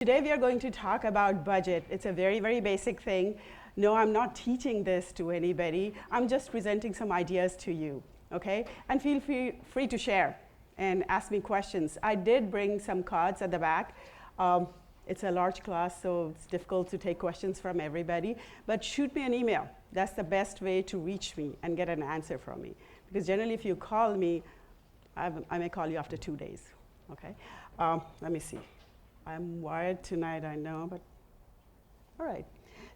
Today we are going to talk about budget. It's a very, very basic thing. No, I'm not teaching this to anybody. I'm just presenting some ideas to you, okay? And feel free to share and ask me questions. I did bring some cards at the back. It's a large class, so it's difficult to take questions from everybody. But shoot me an email. That's the best way to reach me and get an answer from me. Because generally, if you call me, I may call you after 2 days, okay? Let me see. I'm wired tonight, I know, but all right.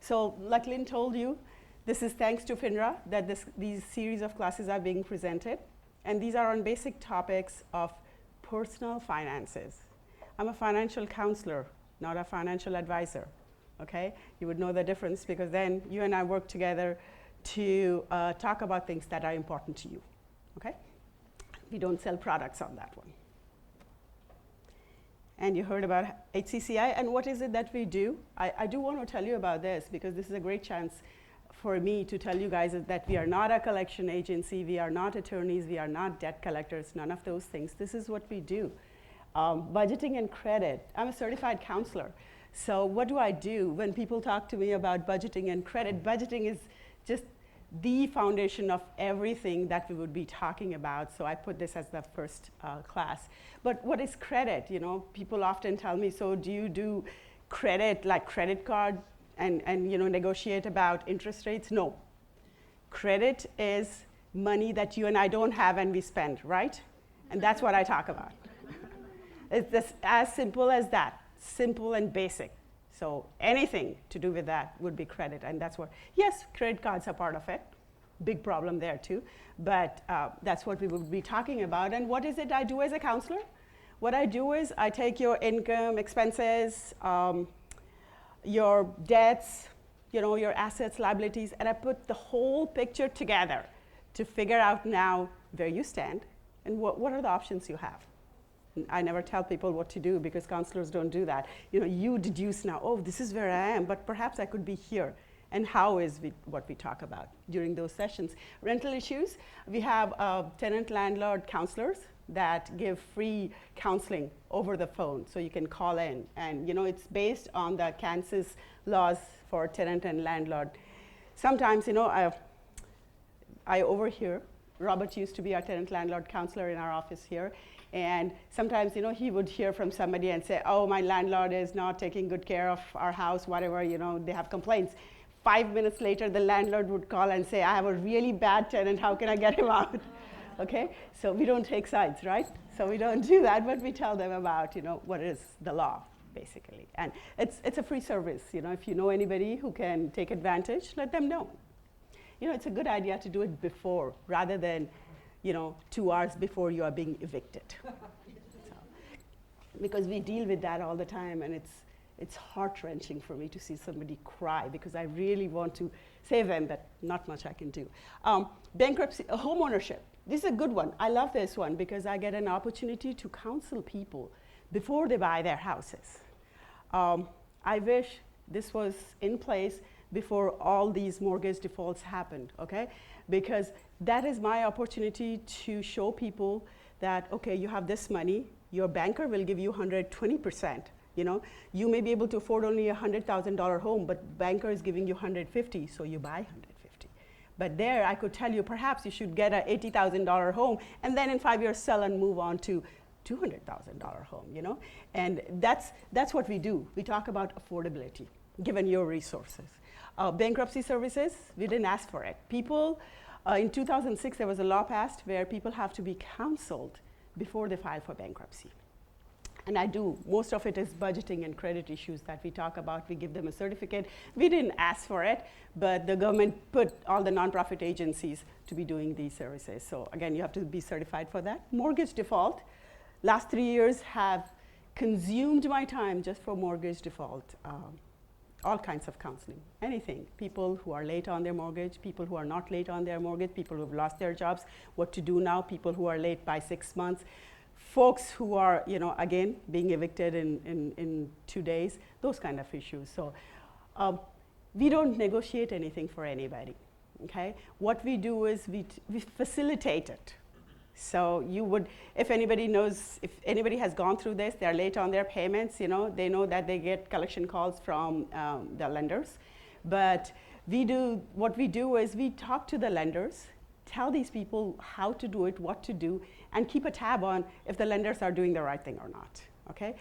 So like Lynn told you, this is thanks to FINRA that these series of classes are being presented. And these are on basic topics of personal finances. I'm a financial counselor, not a financial advisor, okay? You would know the difference because then you and I work together to talk about things that are important to you, okay? We don't sell products on that one. And you heard about HCCI, and what is it that we do? I do want to tell you about this because this is a great chance for me to tell you guys that we are not a collection agency, we are not attorneys, we are not debt collectors, none of those things. This is what we do. Budgeting and credit. I'm a certified counselor. So what do I do when people talk to me about budgeting and credit? Budgeting is just the foundation of everything that we would be talking about. So I put this as the first class. But what is credit? You know, people often tell me, so do you do credit like credit card and you know, negotiate about interest rates? No. Credit is money that you and I don't have and we spend, right? And that's what I talk about. It's just as simple as that, simple and basic. So anything to do with that would be credit, and that's what, yes, credit cards are part of it. Big problem there too, but that's what we will be talking about. And what is it I do as a counselor? What I do is I take your income, expenses, your debts, you know, your assets, liabilities, and I put the whole picture together to figure out now where you stand and what are the options you have. I never tell people what to do because counselors don't do that. You know, you deduce now, oh, this is where I am, but perhaps I could be here. And how is what we talk about during those sessions. Rental issues, we have tenant-landlord counselors that give free counseling over the phone, so you can call in. And you know, it's based on the Kansas laws for tenant and landlord. Sometimes, you know, I overhear, Robert used to be our tenant-landlord counselor in our office here, and sometimes, you know, he would hear from somebody and say, oh, my landlord is not taking good care of our house, whatever, you know, they have complaints. 5 minutes later, the landlord would call and say, I have a really bad tenant, how can I get him out? Okay, so we don't take sides, right? So we don't do that, but we tell them about, you know, what is the law, basically. And it's a free service, you know, if you know anybody who can take advantage, let them know. You know, it's a good idea to do it before, rather than, you know, 2 hours before you are being evicted. So, because we deal with that all the time, and it's heart-wrenching for me to see somebody cry because I really want to save them, but not much I can do. Bankruptcy, home ownership. This is a good one. I love this one because I get an opportunity to counsel people before they buy their houses. I wish this was in place before all these mortgage defaults happened, okay? Because that is my opportunity to show people that, okay, you have this money, your banker will give you 120%. You know, you may be able to afford only a $100,000 home, but banker is giving you 150, so you buy 150. But there, I could tell you, perhaps you should get an $80,000 home, and then in 5 years sell and move on to $200,000 home. You know, and that's what we do. We talk about affordability, given your resources. Bankruptcy services, we didn't ask for it. People, in 2006, there was a law passed where people have to be counseled before they file for bankruptcy. And I do. Most of it is budgeting and credit issues that we talk about. We give them a certificate. We didn't ask for it, but the government put all the nonprofit agencies to be doing these services. So again, you have to be certified for that. Mortgage default. Last 3 years have consumed my time just for mortgage default. All kinds of counseling, anything. People who are late on their mortgage, people who are not late on their mortgage, people who have lost their jobs, what to do now, people who are late by 6 months. Folks who are, you know, again, being evicted in 2 days, those kind of issues. So we don't negotiate anything for anybody, okay? What we do is we facilitate it. So you would, if anybody knows, if anybody has gone through this, they're late on their payments, they know that they get collection calls from the lenders. But what we do is we talk to the lenders, tell these people how to do it, what to do, and keep a tab on if the lenders are doing the right thing or not, okay?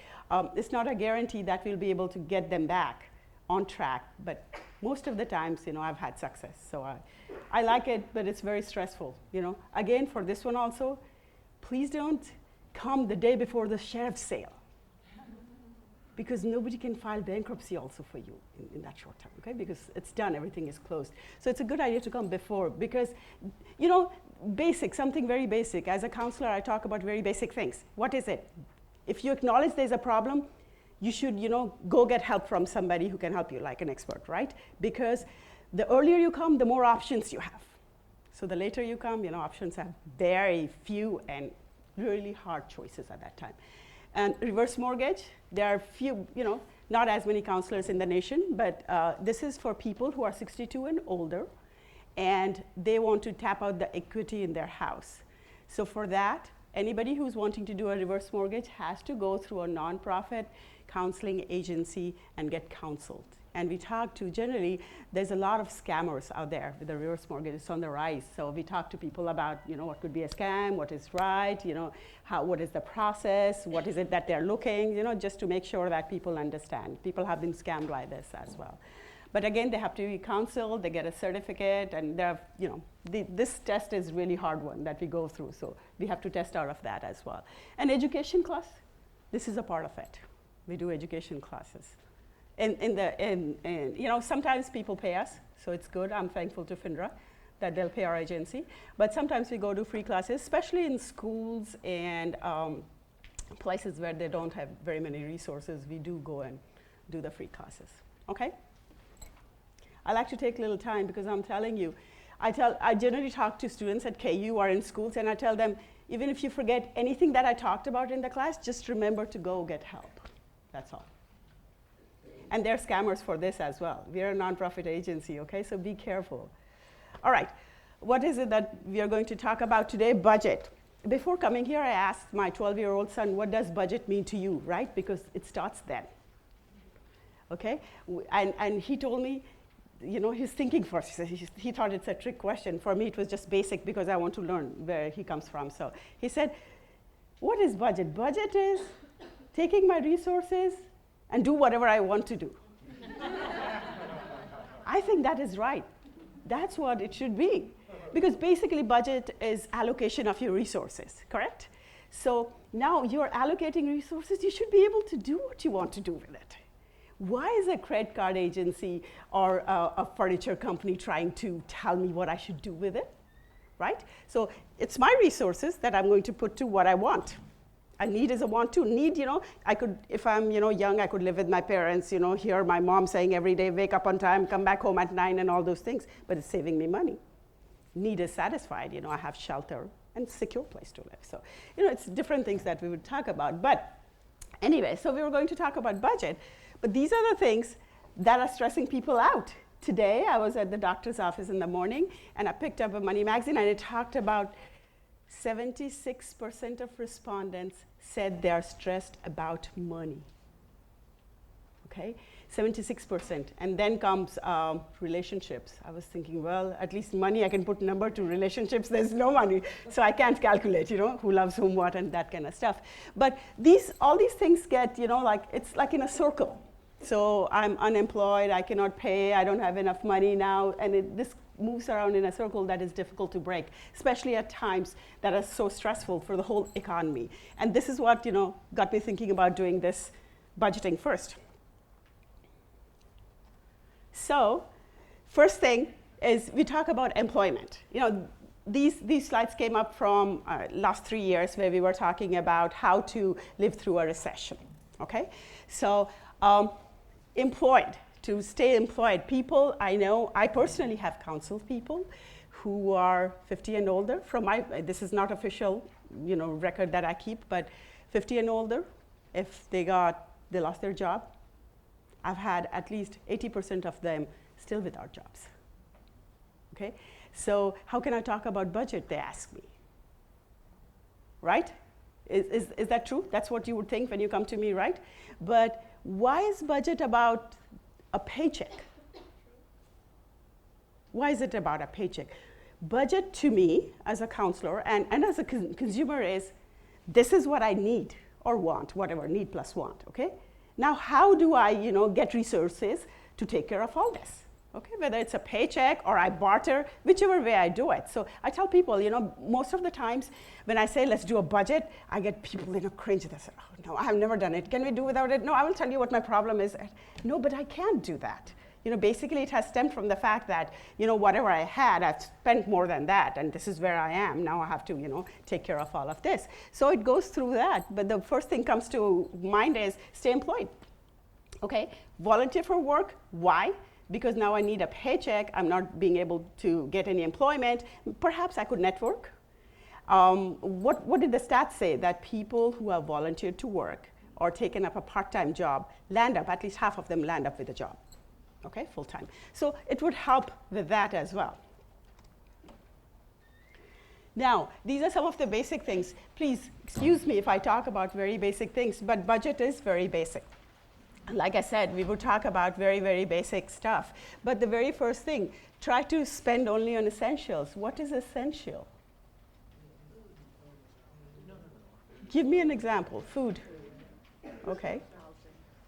It's not a guarantee that we'll be able to get them back on track, but most of the times, I've had success. So I like it, but it's very stressful, Again, for this one also, please don't come the day before the sheriff's sale, because nobody can file bankruptcy also for you in that short time, okay? Because it's done, everything is closed. So it's a good idea to come before, because, something very basic. As a counselor, I talk about very basic things. What is it? If you acknowledge there's a problem, you should, go get help from somebody who can help you, like an expert, right? Because the earlier you come, the more options you have. So the later you come, options have very few and really hard choices at that time. And reverse mortgage, there are few, not as many counselors in the nation, but this is for people who are 62 and older, and they want to tap out the equity in their house. So for that, anybody who's wanting to do a reverse mortgage has to go through a nonprofit counseling agency and get counseled. And we talk to, generally, there's a lot of scammers out there with the reverse mortgage. It's on the rise. So we talk to people about, what could be a scam, what is right, what is the process, what is it that they're looking, just to make sure that people understand. People have been scammed by this as well. But again, they have to be counseled, they get a certificate, and this test is really hard one that we go through. So we have to test out of that as well. And education class, this is a part of it. We do education classes. Sometimes people pay us, so it's good. I'm thankful to FINRA that they'll pay our agency. But sometimes we go to free classes, especially in schools and places where they don't have very many resources. We do go and do the free classes, okay? I like to take a little time because I'm telling you, I generally talk to students at KU or in schools, and I tell them, even if you forget anything that I talked about in the class, just remember to go get help. That's all. And there are scammers for this as well. We are a nonprofit agency, okay? So be careful. All right, what is it that we are going to talk about today? Budget. Before coming here, I asked my 12-year-old son, what does budget mean to you, right? Because it starts then, okay? And he told me, he's thinking first. He thought it's a trick question. For me, it was just basic because I want to learn where he comes from. So he said, what is budget? Budget is taking my resources and do whatever I want to do. I think that is right. That's what it should be. Because basically budget is allocation of your resources, correct? So now you're allocating resources, you should be able to do what you want to do with it. Why is a credit card agency or a furniture company trying to tell me what I should do with it, right? So it's my resources that I'm going to put to what I want. A need is a want to. Need, I could, if I'm, young, I could live with my parents, hear my mom saying every day, wake up on time, come back home at 9 and all those things, but it's saving me money. Need is satisfied, I have shelter and secure place to live. So, it's different things that we would talk about. But anyway, so we were going to talk about budget, but these are the things that are stressing people out. Today, I was at the doctor's office in the morning, and I picked up a money magazine, and it talked about 76% of respondents said they are stressed about money, okay? 76%, and then comes relationships. I was thinking, well, at least money, I can put number to relationships, there's no money, so I can't calculate, who loves whom, what, and that kind of stuff. But all these things get, it's like in a circle. So I'm unemployed, I cannot pay, I don't have enough money now, and this moves around in a circle that is difficult to break, especially at times that are so stressful for the whole economy. And this is what, got me thinking about doing this budgeting first. So, first thing is we talk about employment. These slides came up from last 3 years where we were talking about how to live through a recession, okay? So, employed. To stay employed, people, I personally have counseled people who are 50 and older. This is not official, record that I keep, but 50 and older, if they lost their job, I've had at least 80% of them still without jobs, okay? So how can I talk about budget, they ask me. right? Is that true? That's what you would think when you come to me, right? But why is budget about a paycheck? Why is it about a paycheck? Budget to me as a counselor and as a consumer is, this is what I need or want, whatever, need plus want, okay? Now how do I, get resources to take care of all this? Okay, whether it's a paycheck or I barter, whichever way I do it. So I tell people, most of the times when I say let's do a budget, I get people cringe. They say, oh no, I've never done it. Can we do without it? No, I will tell you what my problem is. No, but I can't do that. Basically it has stemmed from the fact that, whatever I had, I've spent more than that, and this is where I am. Now I have to, take care of all of this. So it goes through that, but the first thing comes to mind is stay employed. Okay, volunteer for work, why? Because now I need a paycheck, I'm not being able to get any employment. Perhaps I could network. What did the stats say? That people who have volunteered to work or taken up a part-time job land up, at least half of them land up with a job. Okay, full-time. So it would help with that as well. Now, these are some of the basic things. Please excuse me if I talk about very basic things, but budget is very basic. Like I said, we would talk about very, very basic stuff. But the very first thing, try to spend only on essentials. What is essential? Give me an example. Food. Okay.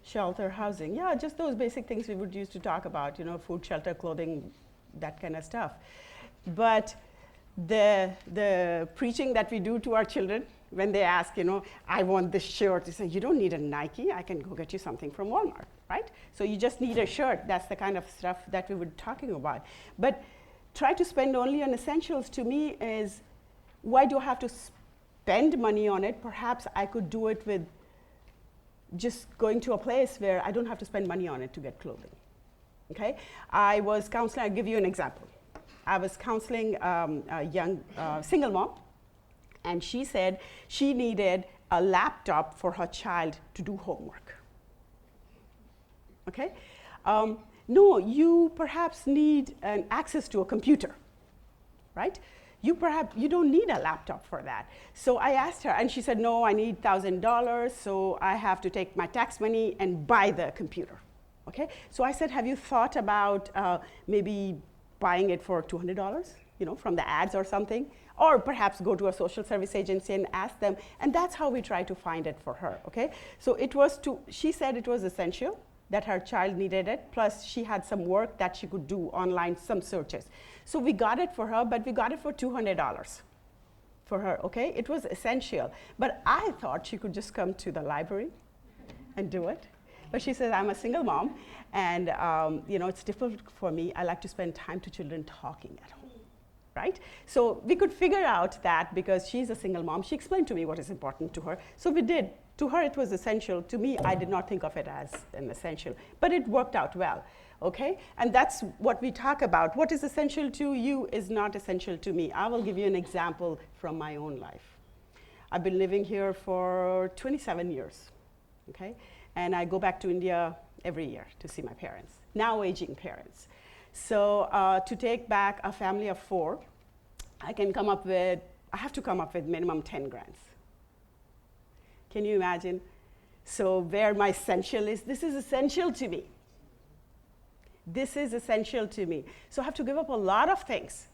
Shelter, housing. Yeah, just those basic things we would use to talk about, food, shelter, clothing, that kind of stuff. But the preaching that we do to our children, when they ask, I want this shirt, you say, you don't need a Nike, I can go get you something from Walmart, right? So you just need a shirt. That's the kind of stuff that we were talking about. But try to spend only on essentials to me is, why do I have to spend money on it? Perhaps I could do it with just going to a place where I don't have to spend money on it to get clothing, okay? I was counseling, I'll give you an example. I was counseling a young single mom, and she said she needed a laptop for her child to do homework. Okay? No, you perhaps need an access to a computer, right? You don't need a laptop for that. So I asked her, and she said, no, I need $1,000, so I have to take my tax money and buy the computer. Okay? So I said, have you thought about maybe buying it for $200, from the ads or something? Or perhaps go to a social service agency and ask them, and that's how we try to find it for her, okay? So she said it was essential that her child needed it, plus she had some work that she could do online, some searches. So we got it for her, but we got it for $200 for her, okay? It was essential, but I thought she could just come to the library and do it. But she says, I'm a single mom, and it's difficult for me. I like to spend time to children talking at home. Right? So we could figure out that because she's a single mom, she explained to me what is important to her. So we did. To her, it was essential. To me, I did not think of it as an essential, but it worked out well, okay? And that's what we talk about. What is essential to you is not essential to me. I will give you an example from my own life. I've been living here for 27 years, okay? And I go back to India every year to see my parents, now aging parents. So to take back a family of 4, I have to come up with minimum 10 grants. Can you imagine? So where my essential is, this is essential to me. This is essential to me. So I have to give up a lot of things,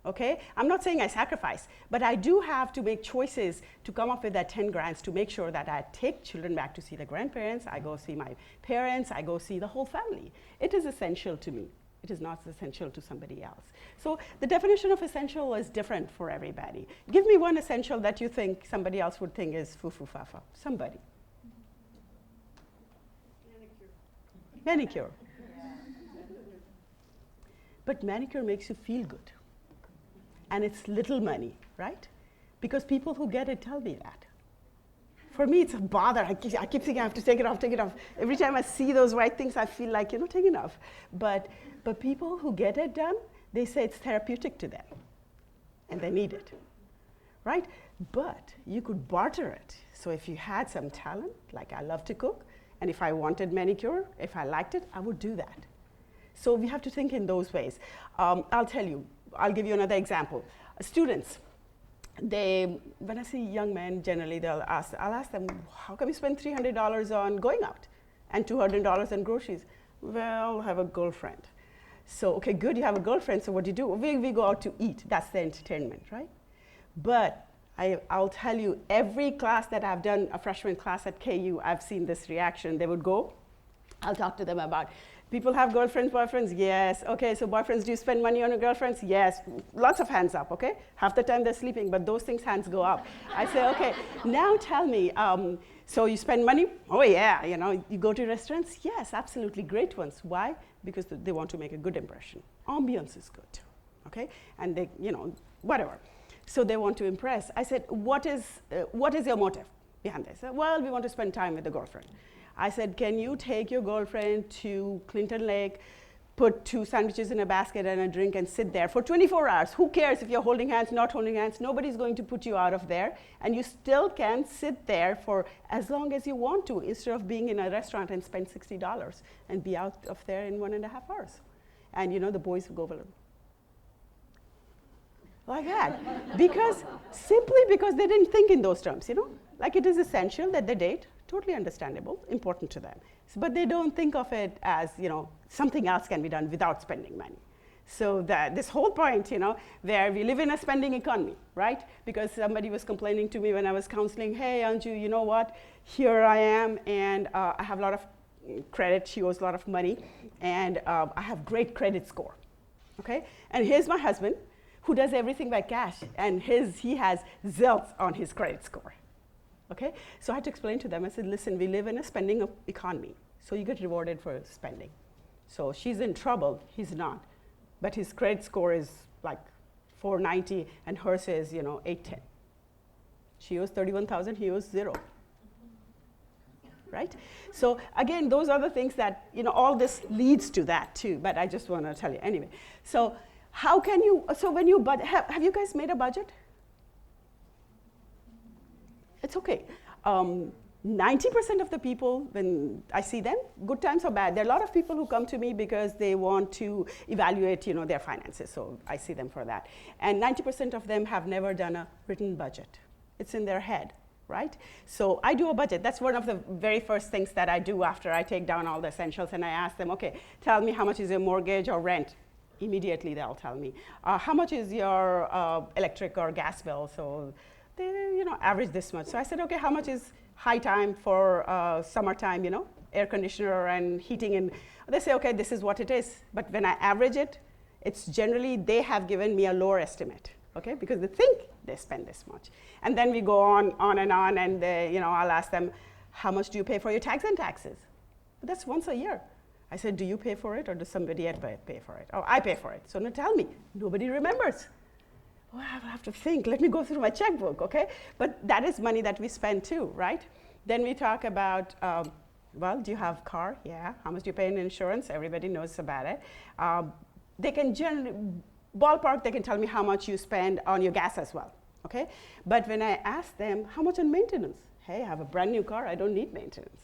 okay? I'm not saying I sacrifice, but I do have to make choices to come up with that 10 grants to make sure that I take children back to see the grandparents, I go see my parents, I go see the whole family. It is essential to me. It is not essential to somebody else. So the definition of essential is different for everybody. Give me one essential that you think somebody else would think is foo-foo-fa-fa. Somebody. Manicure. But manicure makes you feel good. And it's little money, right? Because people who get it tell me that. For me, it's a bother. I keep thinking I have to take it off, take it off. Every time I see those white things, I feel like, take it off. But people who get it done, they say it's therapeutic to them. And they need it, right? But you could barter it. So if you had some talent, like I love to cook, and if I wanted manicure, if I liked it, I would do that. So we have to think in those ways. I'll give you another example. Students. when I see young men, generally I'll ask them, how come you spend $300 on going out and $200 on groceries? Well, I have a girlfriend. So, okay, good, you have a girlfriend, so what do you do? We go out to eat, that's the entertainment, right? But I'll tell you, every class that I've done, a freshman class at KU, I've seen this reaction. They would go, I'll talk to them about, people have girlfriends, boyfriends? Yes. Okay, so boyfriends, do you spend money on your girlfriends? Yes. Lots of hands up, okay? Half the time they're sleeping, but those things, hands go up. I say, okay, now tell me, so you spend money? Oh yeah, you go to restaurants? Yes, absolutely, great ones. Why? Because they want to make a good impression. Ambiance is good, okay? And they, whatever. So they want to impress. I said, what is your motive behind this? Well, we want to spend time with the girlfriend. I said, can you take your girlfriend to Clinton Lake, put 2 sandwiches in a basket and a drink and sit there for 24 hours? Who cares if you're holding hands, not holding hands? Nobody's going to put you out of there. And you still can sit there for as long as you want to, instead of being in a restaurant and spend $60 and be out of there in 1.5 hours. And the boys will go like that. Simply because they didn't think in those terms, Like it is essential that they date. Totally understandable, important to them. But they don't think of it as, something else can be done without spending money. So this whole point, where we live in a spending economy, right? Because somebody was complaining to me when I was counseling, hey, Anju, you know what? Here I am, and I have a lot of credit. She owes a lot of money, and I have great credit score, okay? And here's my husband, who does everything by cash, and he has zilts on his credit score. Okay, so I had to explain to them. I said, listen, we live in a spending economy, so you get rewarded for spending. So she's in trouble, he's not. But his credit score is like 490, and hers is, 810. She owes 31,000, he owes 0. Right? So again, those are the things that, all this leads to that too, but I just want to tell you. Anyway, so how can you, when you, have you guys made a budget? It's okay. 90% of the people, when I see them, good times or bad, there are a lot of people who come to me because they want to evaluate, their finances. So I see them for that. And 90% of them have never done a written budget. It's in their head, right? So I do a budget. That's one of the very first things that I do after I take down all the essentials, and I ask them, okay, tell me how much is your mortgage or rent? Immediately they'll tell me. How much is your electric or gas bill? So they, average this much. So I said, okay, how much is high time for summertime, air conditioner and heating? And they say, okay, this is what it is. But when I average it, it's generally, they have given me a lower estimate, okay? Because they think they spend this much. And then we go on and on, and I'll ask them, how much do you pay for your tags and taxes? But that's once a year. I said, do you pay for it, or does somebody else pay for it? Oh, I pay for it. So now tell me, nobody remembers. Oh, I have to think, let me go through my checkbook, okay? But that is money that we spend too, right? Then we talk about, well, do you have a car? Yeah. How much do you pay in insurance? Everybody knows about it. They can generally, ballpark, they can tell me how much you spend on your gas as well, okay? But when I ask them, how much on maintenance? Hey, I have a brand new car, I don't need maintenance.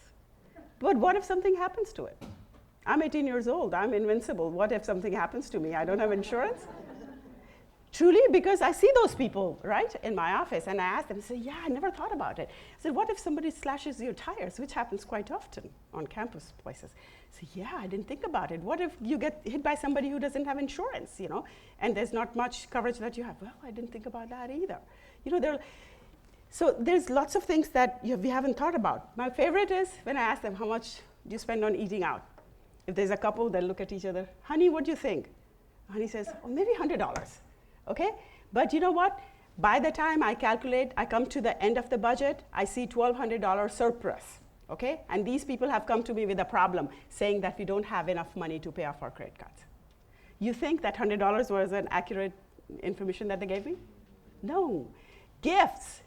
But what if something happens to it? I'm 18 years old, I'm invincible. What if something happens to me? I don't have insurance? Truly, because I see those people, right, in my office, and I ask them, I say, yeah, I never thought about it. I said, what if somebody slashes your tires, which happens quite often on campus places? I say, yeah, I didn't think about it. What if you get hit by somebody who doesn't have insurance, and there's not much coverage that you have? Well, I didn't think about that either. So there's lots of things that we haven't thought about. My favorite is when I ask them, how much do you spend on eating out? If there's a couple, they'll look at each other. Honey, what do you think? Honey says, oh, maybe $100. Okay? But you know what? By the time I calculate, I come to the end of the budget, I see $1,200 surplus. Okay? And these people have come to me with a problem, saying that we don't have enough money to pay off our credit cards. You think that $100 was an accurate information that they gave me? No. Gifts.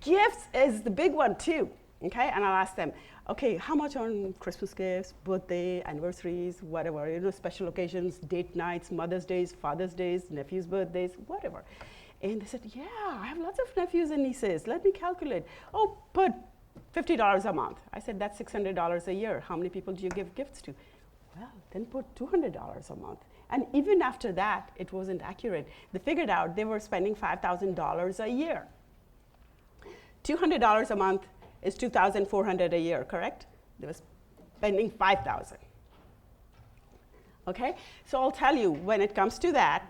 Gifts is the big one too. Okay? And I'll ask them, okay, how much on Christmas gifts, birthday, anniversaries, whatever, special occasions, date nights, Mother's Days, Father's Days, nephews' birthdays, whatever. And they said, yeah, I have lots of nephews and nieces. Let me calculate. Oh, put $50 a month. I said, that's $600 a year. How many people do you give gifts to? Well, then put $200 a month. And even after that, it wasn't accurate. They figured out they were spending $5,000 a year. $200 a month is $2,400 a year, correct? They were spending $5,000. Okay? So I'll tell you, when it comes to that,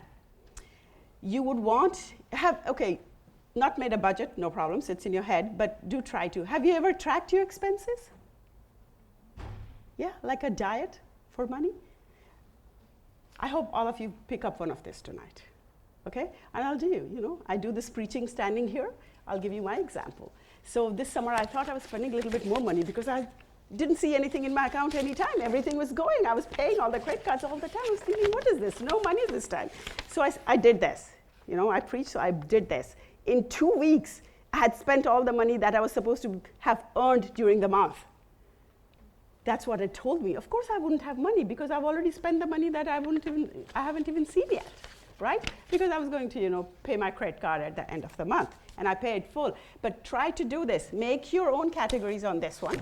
you would want not made a budget, no problems, it's in your head, but do try to. Have you ever tracked your expenses? Yeah, like a diet for money? I hope all of you pick up one of this tonight, okay? And I'll do I do this preaching standing here. I'll give you my example. So this summer I thought I was spending a little bit more money because I didn't see anything in my account anytime. Everything was going. I was paying all the credit cards all the time. I was thinking, what is this? No money this time. So I did this. I preached, so I did this. In 2 weeks, I had spent all the money that I was supposed to have earned during the month. That's what it told me. Of course, I wouldn't have money because I've already spent the money that I haven't even seen yet, right? Because I was going to, pay my credit card at the end of the month, and I paid full. But try to do this. Make your own categories on this one.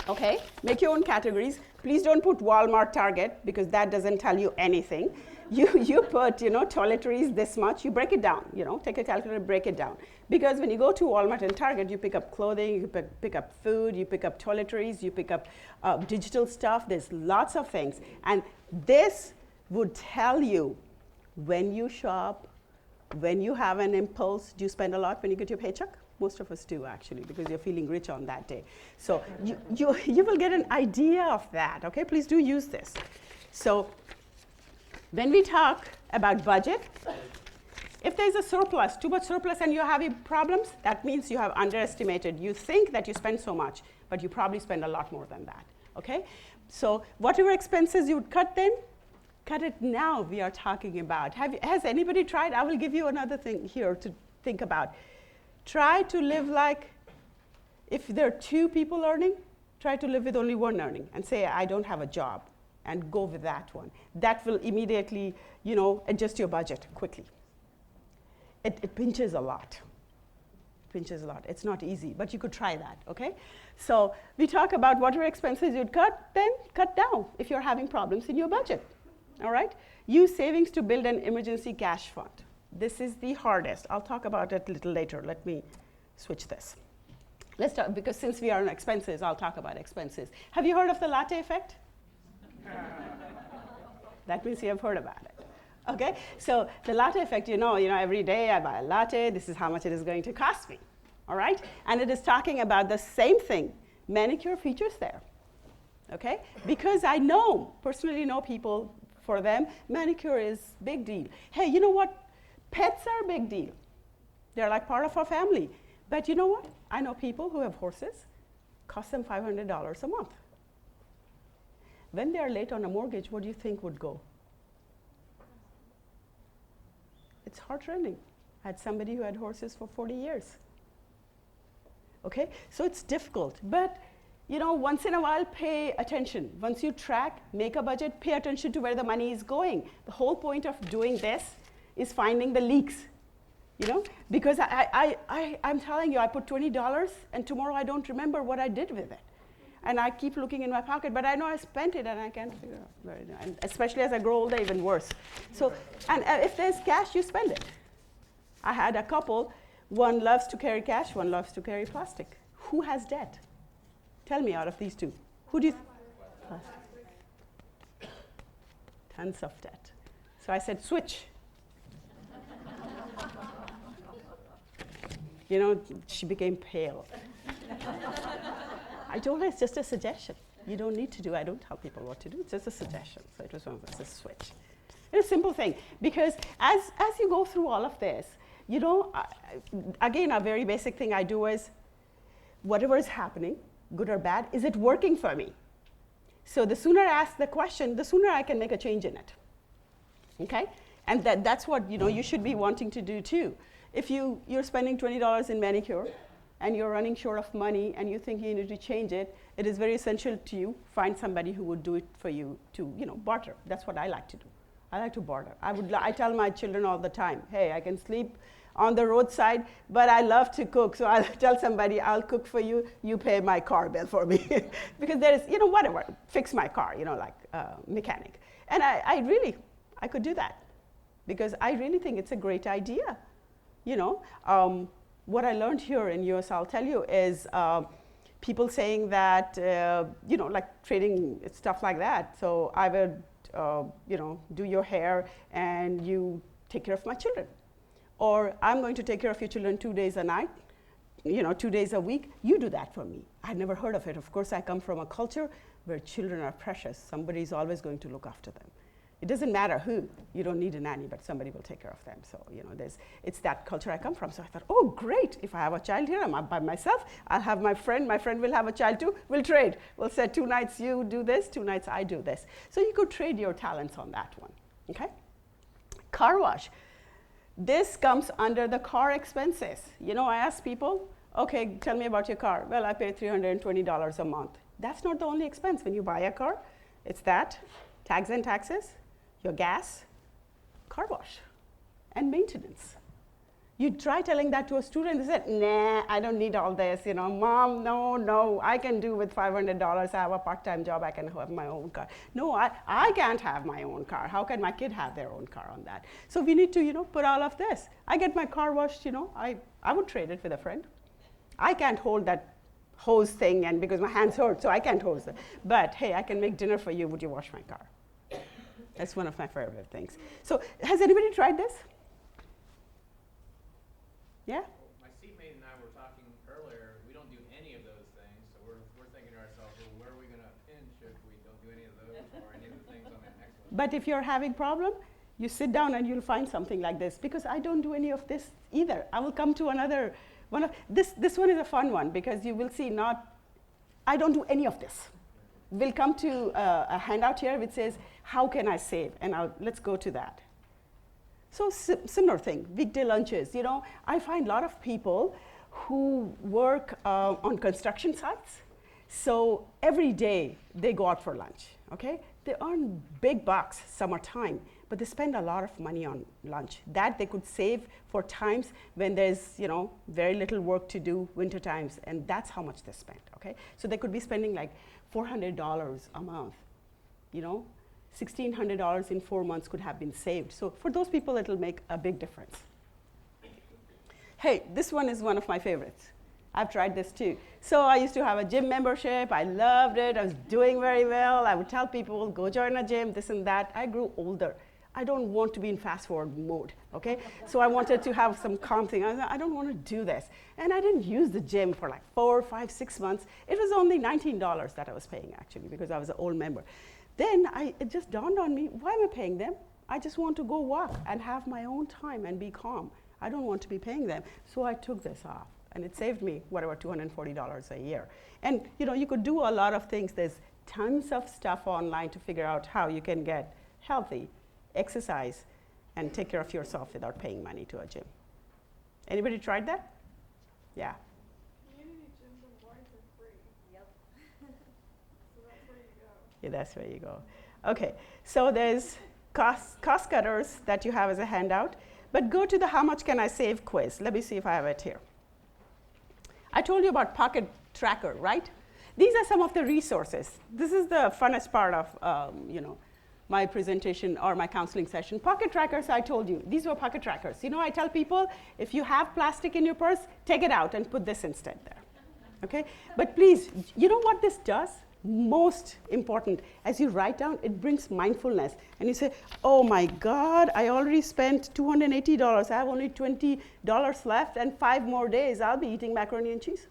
Okay? Make your own categories. Please don't put Walmart, Target, because that doesn't tell you anything. You put, toiletries this much. You break it down. Take a calculator, break it down. Because when you go to Walmart and Target, you pick up clothing, you pick up food, you pick up toiletries, you pick up digital stuff. There's lots of things. And this would tell you when you shop, when you have an impulse. Do you spend a lot when you get your paycheck? Most of us do, actually, because you're feeling rich on that day. So you will get an idea of that, okay? Please do use this. So when we talk about budget, if there's a surplus, too much surplus, and you're having problems, that means you have underestimated. You think that you spend so much, but you probably spend a lot more than that, okay? So whatever expenses you would cut then, cut it now we are talking about. Has anybody tried? I will give you another thing here to think about. Try to live like, if there are 2 people earning, try to live with only 1 earning and say, I don't have a job, and go with that one. That will immediately, adjust your budget quickly. It pinches a lot. It's not easy, but you could try that, okay? So we talk about whatever expenses you'd cut, then cut down if you're having problems in your budget, all right? Use savings to build an emergency cash fund. This is the hardest. I'll talk about it a little later. Let me switch this. Let's talk, because since we are on expenses, I'll talk about expenses. Have you heard of the latte effect? That means you have heard about it. Okay, so the latte effect, every day I buy a latte, this is how much it is going to cost me, all right? And it is talking about the same thing, manicure features there, okay? Because I personally know people, for them, manicure is big deal. Hey, you know what? Pets are a big deal. They're like part of our family. But you know what? I know people who have horses, cost them $500 a month. When they are late on a mortgage, what do you think would go? It's heart-rending. I had somebody who had horses for 40 years. Okay, so it's difficult, but once in a while, pay attention. Once you track, make a budget, pay attention to where the money is going. The whole point of doing this is finding the leaks, because I'm telling you, I put $20, and tomorrow I don't remember what I did with it. And I keep looking in my pocket, but I know I spent it, and I can't figure out where it is. And especially as I grow older, even worse. So, and if there's cash, you spend it. I had a couple. One loves to carry cash, one loves to carry plastic. Who has debt? Tell me out of these 2. Who do you Tons of debt. So I said, switch. She became pale. I told her it's just a suggestion. You don't need to do. I don't tell people what to do. It's just a suggestion. So it was one of those, a switch. It's a simple thing, because as you go through all of this, again, a very basic thing I do is, whatever is happening, good or bad, is it working for me? So the sooner I ask the question, the sooner I can make a change in it. Okay? And that's what you should be wanting to do too. If you're spending $20 in manicure, and you're running short of money, and you think you need to change it, it is very essential to you, find somebody who would do it for you to, barter. That's what I like to do. I like to barter. I tell my children all the time, hey, I can sleep on the roadside, but I love to cook, so I'll tell somebody, I'll cook for you, you pay my car bill for me. Because there is, whatever, fix my car, like mechanic. And I could do that, because I really think it's a great idea. What I learned here in US, I'll tell you, is people saying that, like trading, stuff like that. So I would, do your hair and you take care of my children. Or I'm going to take care of your children 2 days a night, 2 days a week. You do that for me. I'd never heard of it. Of course, I come from a culture where children are precious. Somebody's always going to look after them. It doesn't matter who. You don't need a nanny, but somebody will take care of them. So, it's that culture I come from. So I thought, oh, great. If I have a child here, I'm not by myself. I'll have my friend. My friend will have a child too. We'll trade. We'll say 2 nights you do this, 2 nights I do this. So you could trade your talents on that one, okay? Car wash. This comes under the car expenses. I ask people, okay, tell me about your car. Well, I pay $320 a month. That's not the only expense when you buy a car. It's that, tags and taxes, your gas, car wash, and maintenance. You try telling that to a student, they said, nah, I don't need all this, Mom, no, I can do with $500, I have a part-time job, I can have my own car. No, I can't have my own car. How can my kid have their own car on that? So we need to, put all of this. I get my car washed, I would trade it with a friend. I can't hold that hose thing, and because my hands hurt, so I can't hose it. But hey, I can make dinner for you, would you wash my car? That's one of my favorite things. So has anybody tried this? Yeah? My seatmate and I were talking earlier, we don't do any of those things, so we're thinking to ourselves, well, where are we going to pinch if we don't do any of those or any of the things on that next list? But if you're having problem, you sit down and you'll find something like this, because I don't do any of this either. I will come to another one of this one is a fun one, because you will see I don't do any of this. We'll come to a handout here which says, how can I save? And let's go to that. So similar thing, weekday lunches. I find a lot of people who work on construction sites. So every day they go out for lunch, okay? They earn big bucks summertime, but they spend a lot of money on lunch. That they could save for times when there's, very little work to do, winter times, and that's how much they spend, okay? So they could be spending like $400 a month, $1,600 in 4 months could have been saved. So for those people, it'll make a big difference. Hey, this one is one of my favorites. I've tried this too. So I used to have a gym membership. I loved it. I was doing very well. I would tell people, go join a gym, this and that. I grew older. I don't want to be in fast forward mode, okay? So I wanted to have some calm thing. I don't want to do this. And I didn't use the gym for like 4, 5, 6 months. It was only $19 that I was paying, actually, because I was an old member. Then it just dawned on me, why am I paying them? I just want to go walk and have my own time and be calm. I don't want to be paying them. So I took this off, and it saved me, whatever, $240 a year. And you could do a lot of things. There's tons of stuff online to figure out how you can get healthy, exercise, and take care of yourself without paying money to a gym. Anybody tried that? Yeah. Community gyms and wines are free. Yep. So that's where you go. Yeah, that's where you go. Okay, so there's cost cutters that you have as a handout, but go to the how much can I save quiz. Let me see if I have it here. I told you about Pocket Tracker, right? These are some of the resources. This is the funnest part of, my presentation or my counseling session. Pocket trackers, I told you, these were pocket trackers. I tell people, if you have plastic in your purse, take it out and put this instead there, okay? But please, you know what this does? Most important, as you write down, it brings mindfulness. And you say, oh my God, I already spent $280. I have only $20 left, and 5 more days, I'll be eating macaroni and cheese.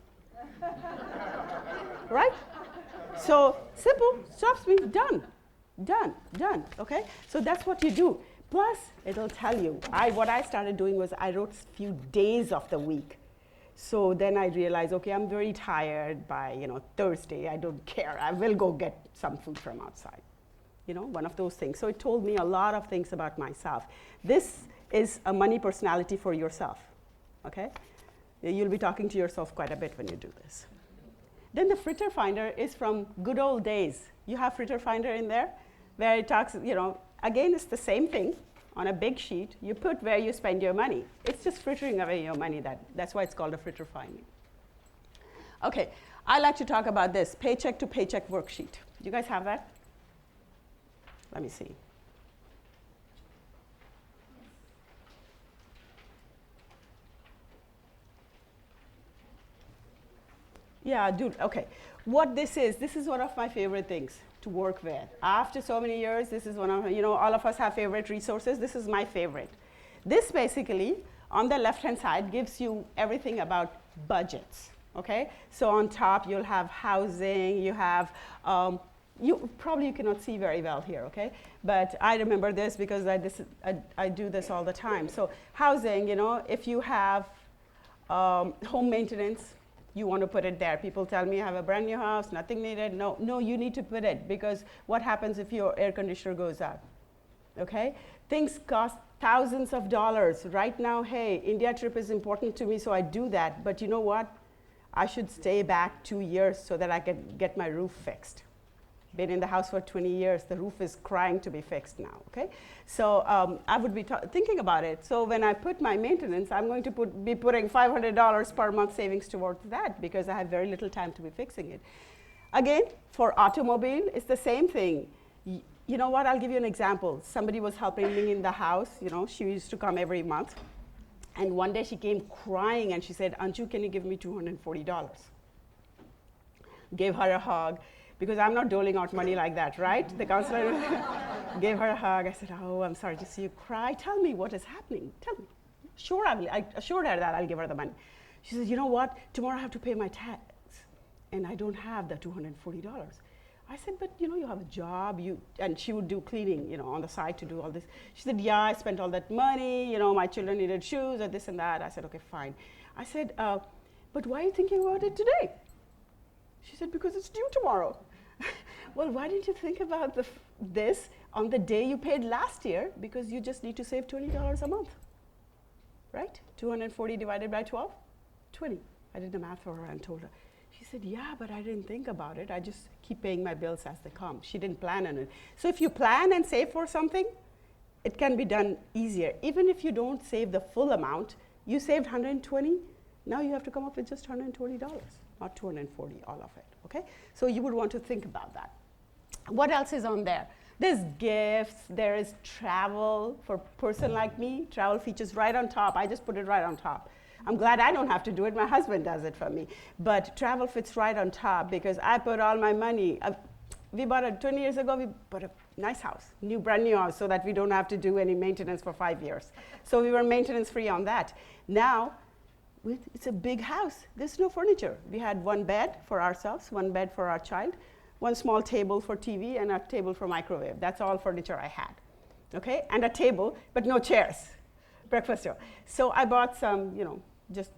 Right? So simple, stops me, done, okay? So that's what you do. Plus, it'll tell you, what I started doing was I wrote a few days of the week. So then I realized, okay, I'm very tired by, Thursday, I don't care. I will go get some food from outside. One of those things. So it told me a lot of things about myself. This is a money personality for yourself, okay? You'll be talking to yourself quite a bit when you do this. Then the Fritter Finder is from good old days. You have Fritter Finder in there, where it talks, again, it's the same thing, on a big sheet, you put where you spend your money. It's just frittering away your money. That's why it's called a fritter finding. Okay, I like to talk about this paycheck to paycheck worksheet. Do you guys have that? Let me see. Yeah, dude, okay. What this is one of my favorite things to work with. After so many years, this is one of, all of us have favorite resources. This is my favorite. This basically, on the left-hand side, gives you everything about budgets, okay? So on top, you'll have housing, you have, you cannot see very well here, okay? But I remember this because I do this all the time. So housing, if you have home maintenance, you want to put it there. People tell me I have a brand new house, nothing needed. No, you need to put it because what happens if your air conditioner goes out? Okay? Things cost thousands of dollars. Right now, hey, India trip is important to me, so I do that. But you know what? I should stay back 2 years so that I can get my roof fixed. Been in the house for 20 years. The roof is crying to be fixed now, okay? So I would be thinking about it. So when I put my maintenance, I'm going to be putting $500 per month savings towards that because I have very little time to be fixing it. Again, for automobile, it's the same thing. You know what? I'll give you an example. Somebody was helping me in the house. She used to come every month. And one day she came crying and she said, Anju, can you give me $240? Gave her a hug. Because I'm not doling out money like that, right? The counselor gave her a hug. I said, oh, I'm sorry to see you cry. Tell me what is happening. Tell me. Sure, I assured her that I'll give her the money. She said, you know what? Tomorrow I have to pay my tax. And I don't have the $240. I said, but you have a job. And she would do cleaning, on the side to do all this. She said, yeah, I spent all that money. My children needed shoes or this and that. I said, okay, fine. I said, but why are you thinking about it today? She said, because it's due tomorrow. Well, why didn't you think about this on the day you paid last year? Because you just need to save $20 a month, right? 240 divided by 12, 20. I did the math for her and told her. She said, yeah, but I didn't think about it. I just keep paying my bills as they come. She didn't plan on it. So if you plan and save for something, it can be done easier. Even if you don't save the full amount, you saved 120, now you have to come up with just $120. Not 240, all of it, okay? So you would want to think about that. What else is on there? There's gifts, there is travel. For a person like me, travel features right on top. I just put it right on top. I'm glad I don't have to do it. My husband does it for me. But travel fits right on top because I put all my money. 20 years ago, we bought a nice house, brand new house, so that we don't have to do any maintenance for 5 years. So we were maintenance free on that. Now, it's a big house. There's no furniture. We had one bed for ourselves, one bed for our child, one small table for TV, and a table for microwave. That's all furniture I had, okay? And a table, but no chairs, breakfast table. So I bought some, just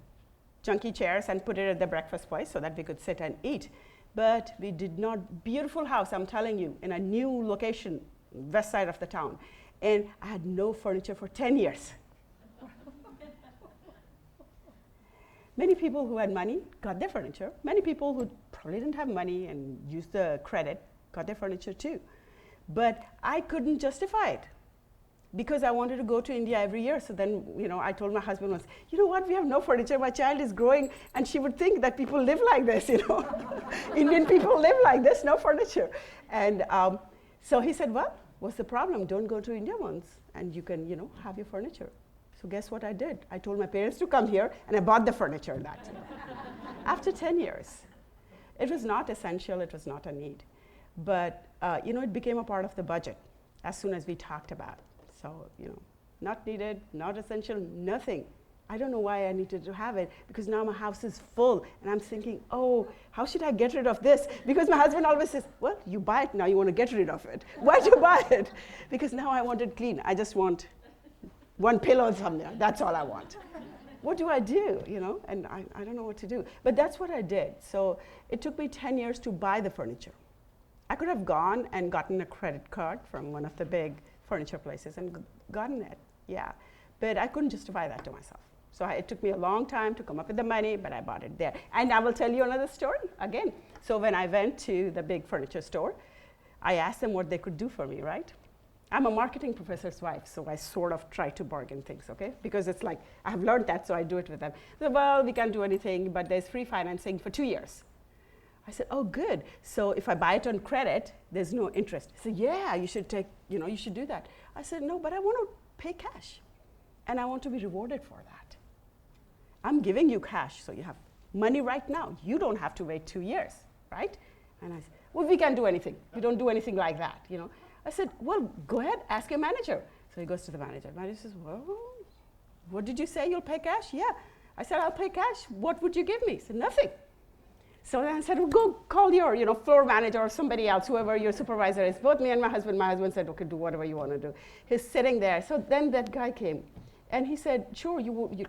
junky chairs and put it at the breakfast place so that we could sit and eat. But we did not, beautiful house, I'm telling you, in a new location, west side of the town. And I had no furniture for 10 years. Many people who had money got their furniture. Many people who probably didn't have money and used the credit got their furniture too. But I couldn't justify it because I wanted to go to India every year. So then, I told my husband once, you know what, we have no furniture. My child is growing and she would think that people live like this, Indian people live like this, no furniture. And so he said, well, what's the problem? Don't go to India once and you can, have your furniture. So guess what I did? I told my parents to come here, and I bought the furniture that year. After 10 years. It was not essential, it was not a need. But, it became a part of the budget as soon as we talked about it. So, not needed, not essential, nothing. I don't know why I needed to have it, because now my house is full, and I'm thinking, oh, how should I get rid of this? Because my husband always says, well, you buy it, now you want to get rid of it. Why'd you buy it? Because now I want it clean. I just want one pillow somewhere, that's all I want. What do? And I don't know what to do. But that's what I did. So it took me 10 years to buy the furniture. I could have gone and gotten a credit card from one of the big furniture places and gotten it, yeah. But I couldn't justify that to myself. So it took me a long time to come up with the money, but I bought it there. And I will tell you another story again. So when I went to the big furniture store, I asked them what they could do for me, right? I'm a marketing professor's wife, so I sort of try to bargain things, okay? Because it's like, I have learned that, so I do it with them. So, well, we can't do anything, but there's free financing for 2 years. I said, oh, good. So if I buy it on credit, there's no interest. He said, yeah, you should you should do that. I said, no, but I want to pay cash, and I want to be rewarded for that. I'm giving you cash, so you have money right now. You don't have to wait 2 years, right? And I said, well, we can't do anything. We don't do anything like that, I said, well, go ahead, ask your manager. So he goes to the manager. The manager says, well, what did you say, you'll pay cash? Yeah. I said, I'll pay cash. What would you give me? He said, nothing. So then I said, well, go call your floor manager or somebody else, whoever your supervisor is. Both me and my husband said, okay, do whatever you want to do. He's sitting there. So then that guy came, and he said, sure, you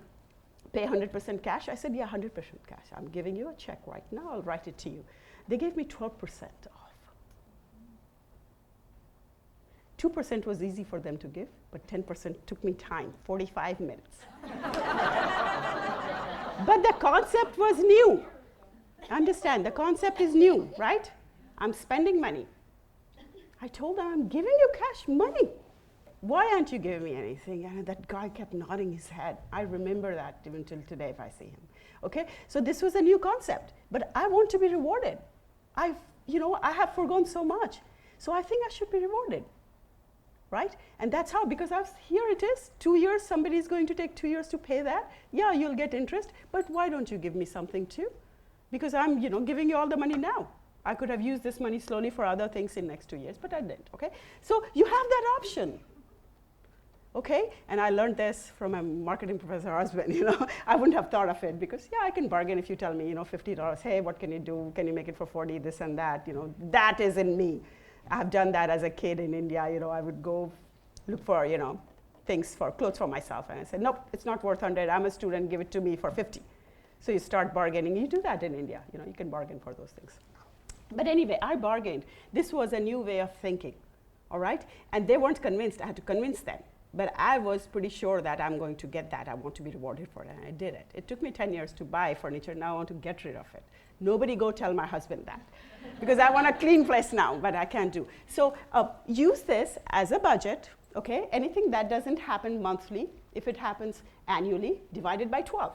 pay 100% cash? I said, yeah, 100% cash. I'm giving you a check right now. I'll write it to you. They gave me 12% off. 2% was easy for them to give, but 10% took me time, 45 minutes. But the concept was new. Understand, the concept is new, right? I'm spending money. I told them, I'm giving you cash money. Why aren't you giving me anything? And that guy kept nodding his head. I remember that even till today if I see him. Okay, so this was a new concept, but I want to be rewarded. I have forgone so much, so I think I should be rewarded. Right? And that's how, because here it is, 2 years, somebody's going to take 2 years to pay that. Yeah, you'll get interest, but why don't you give me something too? Because I'm, giving you all the money now. I could have used this money slowly for other things in next 2 years, but I didn't, okay? So you have that option, okay? And I learned this from a marketing professor husband, I wouldn't have thought of it because, yeah, I can bargain if you tell me, $50, hey, what can you do? Can you make it for 40, this and that, that is in me. I've done that as a kid in India. I would go look for, things for clothes for myself. And I said, nope, it's not worth 100. I'm a student. Give it to me for 50. So you start bargaining. You do that in India. You can bargain for those things. But anyway, I bargained. This was a new way of thinking, all right? And they weren't convinced. I had to convince them. But I was pretty sure that I'm going to get that. I want to be rewarded for it, and I did it. It took me 10 years to buy furniture. Now I want to get rid of it. Nobody go tell my husband that. Because I want a clean place now, but I can't do. So use this as a budget, okay? Anything that doesn't happen monthly, if it happens annually, divided by 12,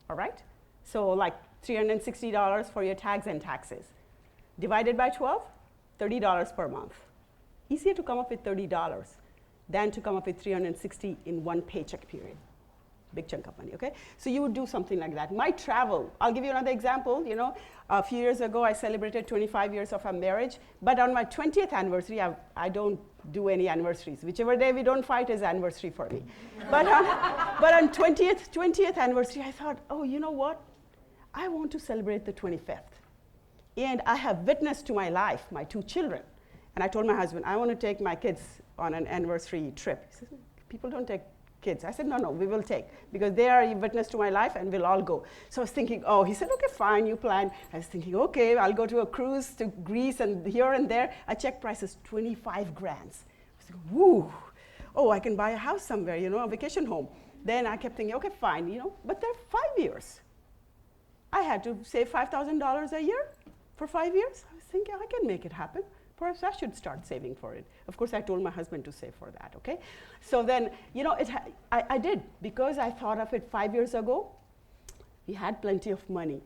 all right? So like $360 for your tags and taxes. Divided by 12, $30 per month. Easier to come up with $30 than to come up with $360 in one paycheck period. Big chunk of money, okay? So you would do something like that. My travel, I'll give you another example. A few years ago, I celebrated 25 years of our marriage, but on my 20th anniversary, I don't do any anniversaries. Whichever day we don't fight is anniversary for me. But on 20th anniversary, I thought, oh, you know what? I want to celebrate the 25th. And I have witnessed to my life, my 2 children. And I told my husband, I want to take my kids on an anniversary trip. He says, people don't take kids. I said, no, we will take, because they are a witness to my life and we'll all go. So I was thinking, he said, okay, fine, you plan. I was thinking, okay, I'll go to a cruise to Greece and here and there. I checked prices, 25 grand. I was thinking, woo, I can buy a house somewhere, a vacation home. Then I kept thinking, okay, fine, but they're 5 years. I had to save $5,000 a year for 5 years. I was thinking, I can make it happen. Perhaps I should start saving for it. Of course, I told my husband to save for that, okay? So then, I did, because I thought of it 5 years ago. We had plenty of money.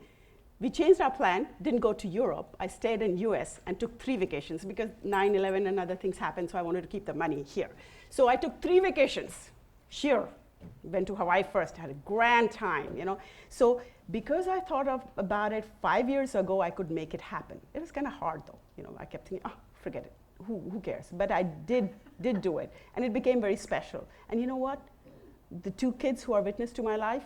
We changed our plan, didn't go to Europe. I stayed in US and took 3 vacations because 9/11 and other things happened, so I wanted to keep the money here. So I took 3 vacations here. Went to Hawaii first, had a grand time, So because I thought about it 5 years ago, I could make it happen. It was kind of hard though. I kept thinking, forget it, who cares? But I did do it, and it became very special. And you know what? The 2 kids who are witness to my life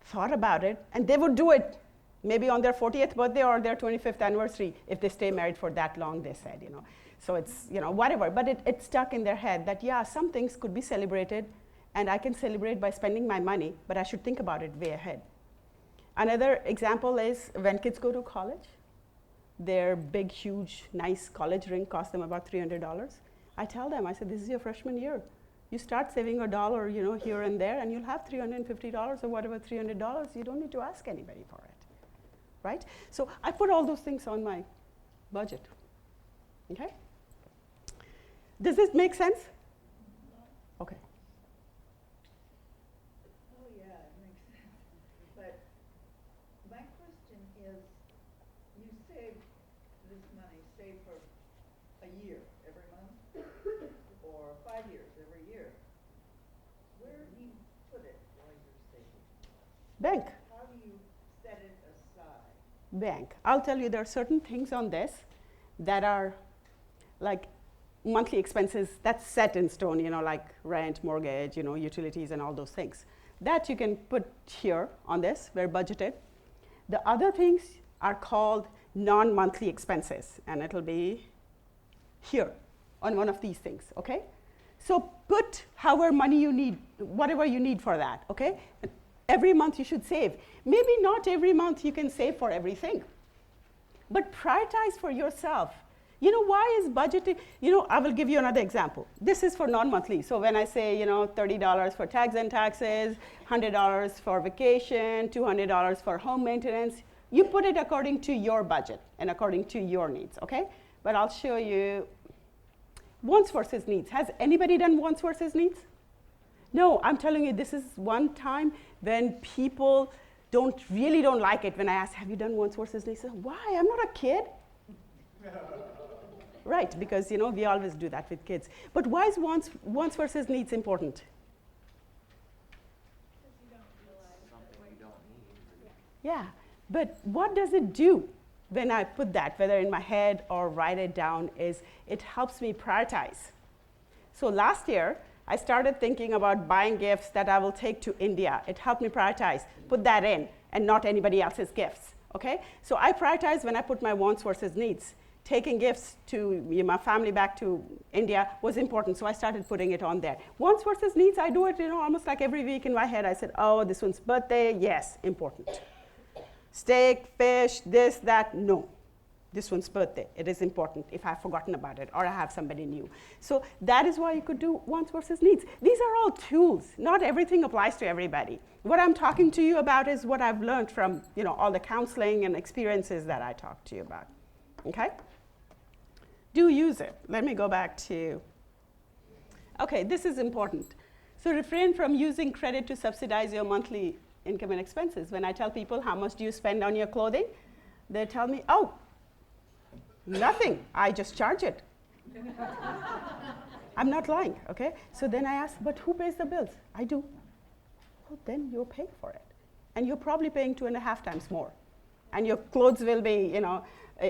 thought about it, and they would do it maybe on their 40th birthday or their 25th anniversary if they stay married for that long, they said, So it's, whatever, but it stuck in their head that, yeah, some things could be celebrated, and I can celebrate by spending my money, but I should think about it way ahead. Another example is when kids go to college, their big, huge, nice college ring costs them about $300. I tell them, I said, this is your freshman year. You start saving $1, here and there, and you'll have $350 or whatever, $300. You don't need to ask anybody for it, right? So I put all those things on my budget, okay? Does this make sense? Okay. Oh, yeah, it makes sense. But my question is, you save this money, say for a year every month, or 5 years every year. Where do you put it while you're saving? Bank. How do you set it aside? Bank. I'll tell you, there are certain things on this that are like monthly expenses that's set in stone, like rent, mortgage, utilities and all those things. That you can put here on this, where budgeted. The other things are called non-monthly expenses, and it'll be here on one of these things, okay? So put however money you need, whatever you need for that, okay? Every month you should save. Maybe not every month you can save for everything, but prioritize for yourself. Why is budgeting? I will give you another example. This is for non-monthly. So when I say, $30 for tax and taxes, $100 for vacation, $200 for home maintenance, you put it according to your budget and according to your needs, okay? But I'll show you wants versus needs. Has anybody done wants versus needs? No, I'm telling you, this is one time when people really don't like it when I ask, have you done wants versus needs? Why? I'm not a kid. Right, because we always do that with kids. But why is wants versus needs important? Something you don't need. Yeah, but what does it do when I put that, whether in my head or write it down, is it helps me prioritize. So last year, I started thinking about buying gifts that I will take to India. It helped me prioritize, put that in, and not anybody else's gifts, okay? So I prioritize when I put my wants versus needs. Taking gifts to my family back to India was important, so I started putting it on there. Wants versus needs, I do it, almost like every week in my head. I said, oh, this one's birthday, yes, important. Steak, fish, this, that, no. This one's birthday, it is important if I've forgotten about it or I have somebody new. So that is why you could do wants versus needs. These are all tools. Not everything applies to everybody. What I'm talking to you about is what I've learned from all the counseling and experiences that I talked to you about, okay? Do use it. Let me go back to, okay, this is important. So refrain from using credit to subsidize your monthly income and expenses. When I tell people how much do you spend on your clothing, they tell me, oh, nothing, I just charge it. I'm not lying, okay? So then I ask, but who pays the bills? I do. Well, then you're paying for it. And you're probably paying 2.5 times more. And your clothes will be,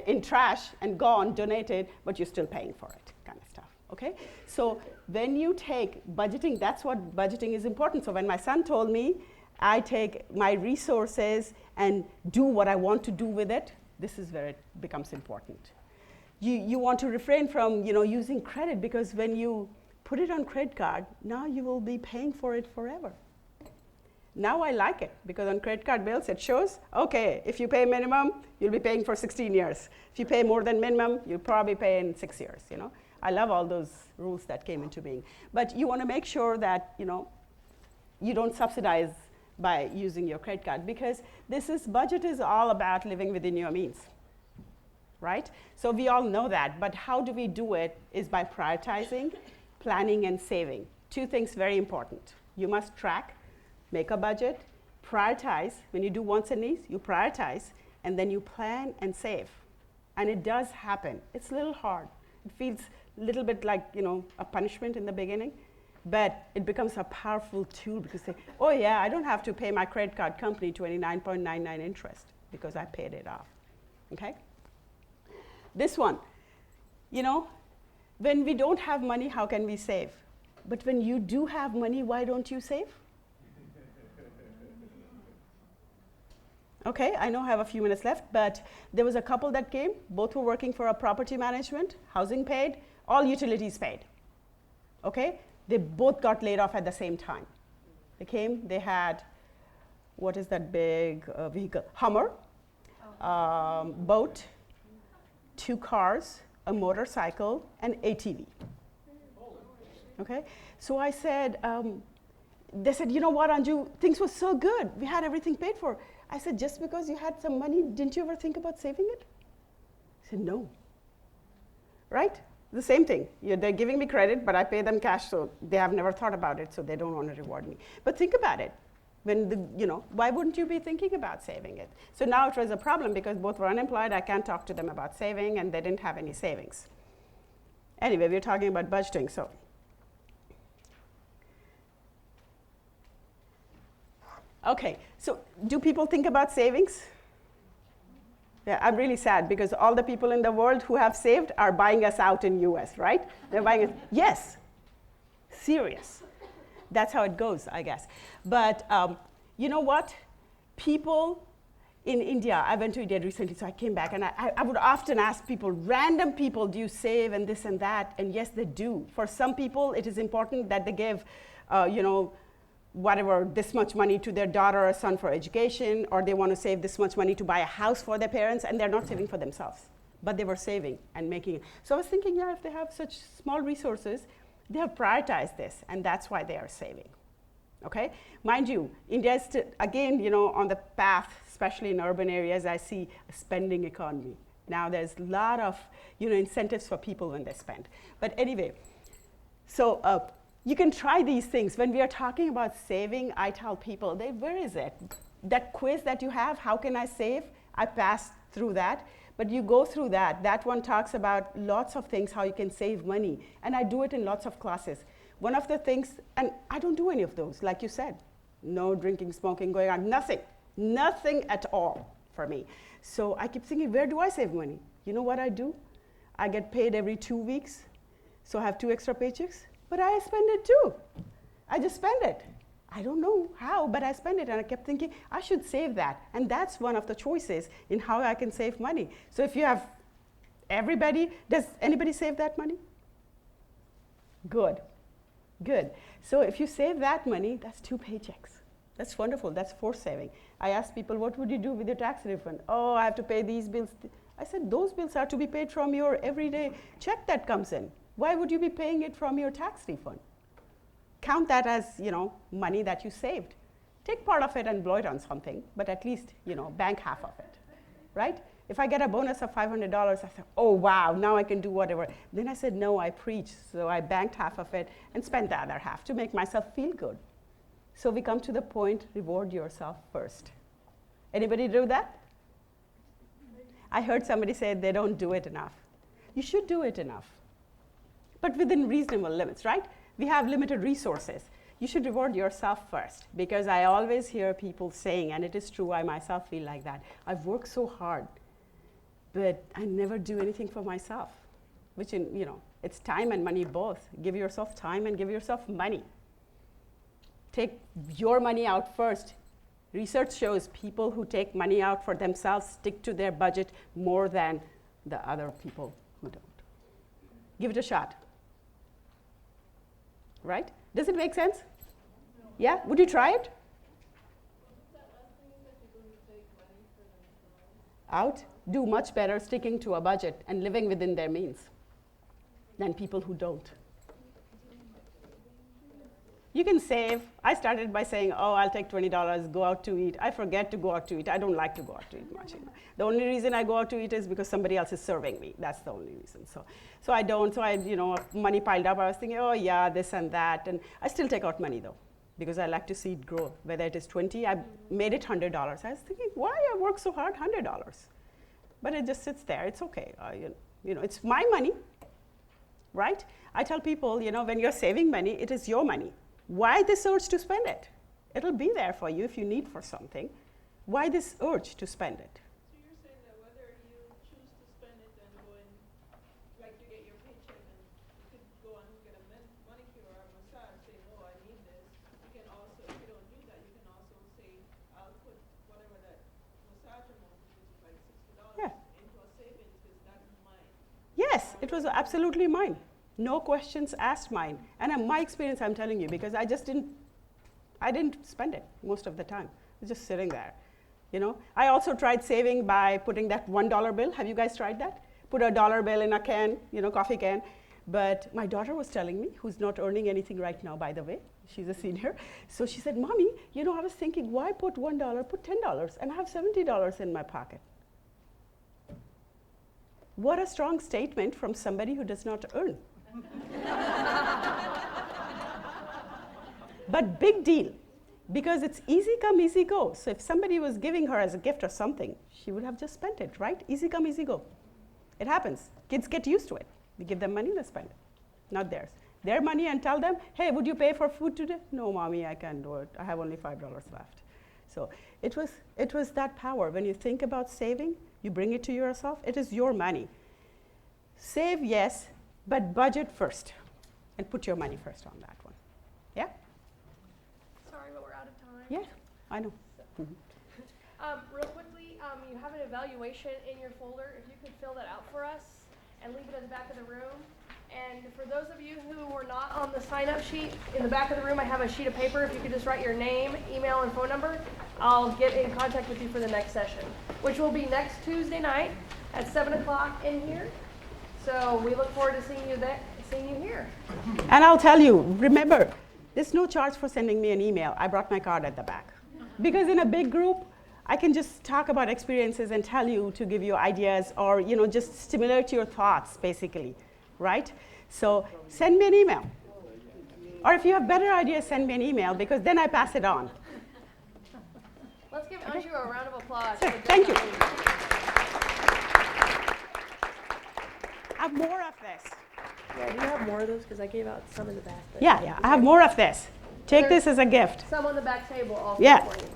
in trash and gone, donated, but you're still paying for it, kind of stuff, okay? So when you take budgeting, that's what budgeting is important. So when my son told me, I take my resources and do what I want to do with it, this is where it becomes important. You want to refrain from, using credit, because when you put it on credit card, now you will be paying for it forever. Now I like it, because on credit card bills it shows, okay, if you pay minimum, you'll be paying for 16 years. If you pay more than minimum, you'll probably pay in 6 years, I love all those rules that came into being. But you want to make sure that, you don't subsidize by using your credit card, because budget is all about living within your means, right? So we all know that, but how do we do it is by prioritizing, planning, and saving. 2 things very important. You must track, make a budget, prioritize. When you do wants and needs, you prioritize, and then you plan and save. And it does happen. It's a little hard. It feels a little bit like, a punishment in the beginning, but it becomes a powerful tool, because oh yeah, I don't have to pay my credit card company 29.99 interest because I paid it off, okay? This one, when we don't have money, how can we save? But when you do have money, why don't you save? Okay, I know I have a few minutes left, but there was a couple that came. Both were working for a property management, housing paid, all utilities paid. Okay, they both got laid off at the same time. They came, they had, what is that big vehicle? Hummer, boat, 2 cars, a motorcycle, and ATV. Okay, so I said, they said, you know what, Anju, things were so good. We had everything paid for. I said, just because you had some money, didn't you ever think about saving it? He said, no. Right? The same thing. They're giving me credit, but I pay them cash, so they have never thought about it, so they don't want to reward me. But think about it. Why wouldn't you be thinking about saving it? So now it was a problem because both were unemployed. I can't talk to them about saving, and they didn't have any savings. Anyway, we're talking about budgeting, so. Okay, so do people think about savings? Yeah, I'm really sad because all the people in the world who have saved are buying us out in US, right? They're buying us, yes, serious. That's how it goes, I guess. But you know what? People in India, I went to India recently, so I came back, and I would often ask people, random people, do you save and this and that? And yes, they do. For some people, it is important that they give, whatever, this much money to their daughter or son for education, or they want to save this much money to buy a house for their parents, and they're not saving for themselves. But they were saving and making it. So I was thinking, yeah, if they have such small resources, they have prioritized this, and that's why they are saving. Okay? Mind you, India is still, again, on the path, especially in urban areas, I see a spending economy. Now there's a lot of, incentives for people when they spend. But anyway, so you can try these things. When we are talking about saving, I tell people, where is it? That quiz that you have, how can I save? I passed through that. But you go through that. That one talks about lots of things, how you can save money. And I do it in lots of classes. One of the things, and I don't do any of those, like you said. No drinking, smoking, going on, nothing. Nothing at all for me. So I keep thinking, where do I save money? You know what I do? I get paid every 2 weeks. So I have 2 extra paychecks. But I spend it too. I just spend it. I don't know how, but I spend it. And I kept thinking, I should save that. And that's one of the choices in how I can save money. So if you have everybody, does anybody save that money? Good. Good. So if you save that money, that's 2 paychecks. That's wonderful. That's forced saving. I ask people, what would you do with your tax refund? Oh, I have to pay these bills. I said, those bills are to be paid from your everyday check that comes in. Why would you be paying it from your tax refund? Count that as, money that you saved. Take part of it and blow it on something, but at least, bank half of it, right? If I get a bonus of $500, I said, oh, wow, now I can do whatever. Then I said, no, I preach. So I banked half of it and spent the other half to make myself feel good. So we come to the point, reward yourself first. Anybody do that? I heard somebody say they don't do it enough. You should do it enough, but within reasonable limits, right? We have limited resources. You should reward yourself first, because I always hear people saying, and it is true, I myself feel like that, I've worked so hard, but I never do anything for myself, which, it's time and money both. Give yourself time and give yourself money. Take your money out first. Research shows people who take money out for themselves stick to their budget more than the other people who don't. Give it a shot. Right? Does it make sense? No. Yeah? Would you try it? That last thing that people who take money for themselves. Out? Do much better sticking to a budget and living within their means than people who don't. You can save. I started by saying, oh, I'll take $20, go out to eat. I forget to go out to eat. I don't like to go out to eat much. The only reason I go out to eat is because somebody else is serving me. That's the only reason. So I don't. So money piled up. I was thinking, oh, yeah, this and that. And I still take out money, though, because I like to see it grow. Whether it is 20, I made it $100. I was thinking, why I work so hard, $100? But it just sits there. It's okay. It's my money, right? I tell people, when you're saving money, it is your money. Why this urge to spend it? It'll be there for you if you need for something. Why this urge to spend it? So you're saying that whether you choose to spend it and go in, like you get your paycheck and you could go and get a manicure or a massage, say, oh, I need this. You can also, if you don't do that, you can also say, I'll put whatever that massage amount, which is like $60, Yeah. into a savings because that's mine. Yes, it was absolutely mine. No questions asked mine. And my experience, I'm telling you, because I didn't spend it most of the time. It was just sitting there. I also tried saving by putting that $1 bill. Have you guys tried that? Put a dollar bill in a can, coffee can. But my daughter was telling me, who's not earning anything right now, by the way. She's a senior. So she said, Mommy, I was thinking, why put $1, put $10, and I have $70 in my pocket. What a strong statement from somebody who does not earn. But big deal, because it's easy come, easy go. So if somebody was giving her as a gift or something, she would have just spent it, right? Easy come, easy go. It happens. Kids get used to it. We give them money, they spend it. Not theirs. Their money, and tell them, hey, would you pay for food today? No, mommy, I can't do it. I have only $5 left. So it was that power. When you think about saving, you bring it to yourself. It is your money. Save, yes, but budget first. And put your money first on that one. Yeah? Sorry, but we're out of time. Yeah, I know. Real quickly, you have an evaluation in your folder. If you could fill that out for us and leave it at the back of the room. And for those of you who were not on the sign-up sheet, in the back of the room I have a sheet of paper. If you could just write your name, email, and phone number, I'll get in contact with you for the next session, which will be next Tuesday night at 7 o'clock in here. So we look forward to seeing you here. And I'll tell you, remember, there's no charge for sending me an email. I brought my card at the back. Because in a big group, I can just talk about experiences and tell you to give you ideas or, just stimulate your thoughts, basically, right? So send me an email. Or if you have better ideas, send me an email, because then I pass it on. Let's give Anshu a round of applause. Sure, thank you. I have more of this. Yeah, do you have more of those? Because I gave out some in the back. Yeah, I have more of this. Take this as a gift. Some on the back table also Yeah. for you.